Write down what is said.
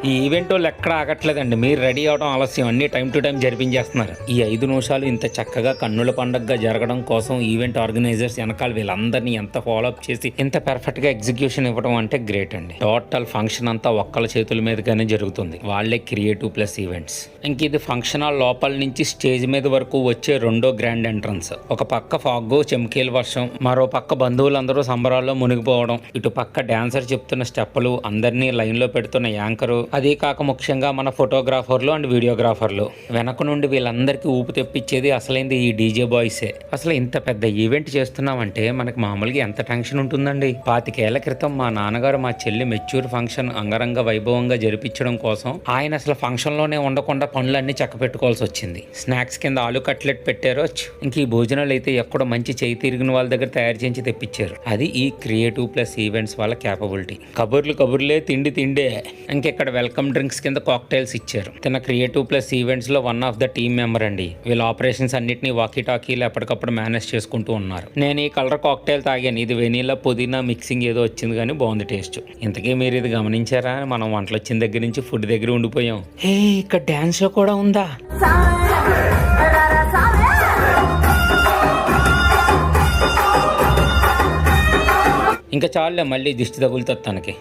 ఈ ఈవెంట్ వాళ్ళు ఎక్కడ ఆగట్లేదండి. మీరు రెడీ అవడం ఆలస్యం, అన్ని టైం టు టైం జరిపించేస్తున్నారు. ఈ 5 నిమిషాలు ఇంత చక్కగా కన్నుల పండుగగా జరగడం కోసం ఈవెంట్ ఆర్గనైజర్స్ వెనకాల వీళ్ళందరినీ ఎంత ఫాలోఅప్ చేసి ఇంత పర్ఫెక్ట్ గా ఎగ్జిక్యూషన్ ఇవ్వడం అంటే గ్రేట్ అండి. టోటల్ ఫంక్షన్ అంతా ఒక్కల చేతుల మీదగానే జరుగుతుంది. వాళ్ళే క్రియేటివ్ ప్లస్ ఈవెంట్స్. ఇంక ఇది ఫంక్షన్ హాల్ లోపల నుంచి స్టేజ్ మీద వరకు వచ్చే రెండో గ్రాండ్ ఎంట్రన్స్. ఒక పక్క ఫాగ్, చెమ్కీల వర్షం, మరో పక్క బంధువులందరూ సంబరాల్లో మునిగిపోవడం, ఇటు పక్క డాన్సర్ చెప్తున్న స్టెప్పులు, అందరినీ లైన్ లో పెడుతున్న యాంకరు, అదే కాక ముఖ్యంగా మన ఫోటోగ్రాఫర్లు అండ్ వీడియోగ్రాఫర్లు. వెనక నుండి వీళ్ళందరికీ ఊపు తెప్పించేది అసలైంది ఈ డీజే బాయ్సే. అసలు ఇంత పెద్ద ఈవెంట్ చేస్తున్నామంటే మనకి మామూలుగా ఎంత టెన్షన్ ఉంటుందండి. 25 ఏళ్ల క్రితం మా నాన్నగారు మా చెల్లి మెచ్యూర్ ఫంక్షన్ అంగరంగ వైభవంగా జరిపించడం కోసం ఆయన అసలు ఫంక్షన్ లోనే ఉండకుండా పనులన్నీ చక్క పెట్టుకోవాల్సి వచ్చింది. స్నాక్స్ కింద ఆలు కట్లెట్ పెట్టారు. ఇంక ఈ భోజనాలు అయితే ఎక్కడో మంచి చేయి తిరిగిన వాళ్ళ దగ్గర తయారు చేయించి తెప్పించారు. అది ఈ క్రియేటివ్ ప్లస్ ఈవెంట్స్ వాళ్ళ క్యాపబిలిటీ. కబుర్లే, తిండి తిండే. ఇంకెక్కడ వెల్కమ్ డ్రింక్స్ కింద కాక్టైల్స్ ఇచ్చారు. తన క్రియేటివ్ ప్లస్ ఈవెంట్స్ లో one of the team member అండి. వీళ్ళ ఆపరేషన్స్ అన్నిటిని వాకీ టాకీలు ఎప్పటికప్పుడు మేనేజ్ చేసుకుంటూ ఉన్నారు. నేను ఈ కలర్ కాక్టైల్ తాగాను. ఇది వెనీలా పుదీనా మిక్సింగ్ ఏదో వచ్చింది కానీ బాగుంది టేస్ట్. ఇంతకీ మీరు ఇది గమనించారా? మనం వంటలు వచ్చిన దగ్గర నుంచి ఫుడ్ దగ్గర ఉండిపోయాం. హే, ఇక్కడ డాన్స్ షో కూడా ఉందా? ఇంకా చాలులే, మళ్ళీ దిష్టి తగులుతుంది తనకి.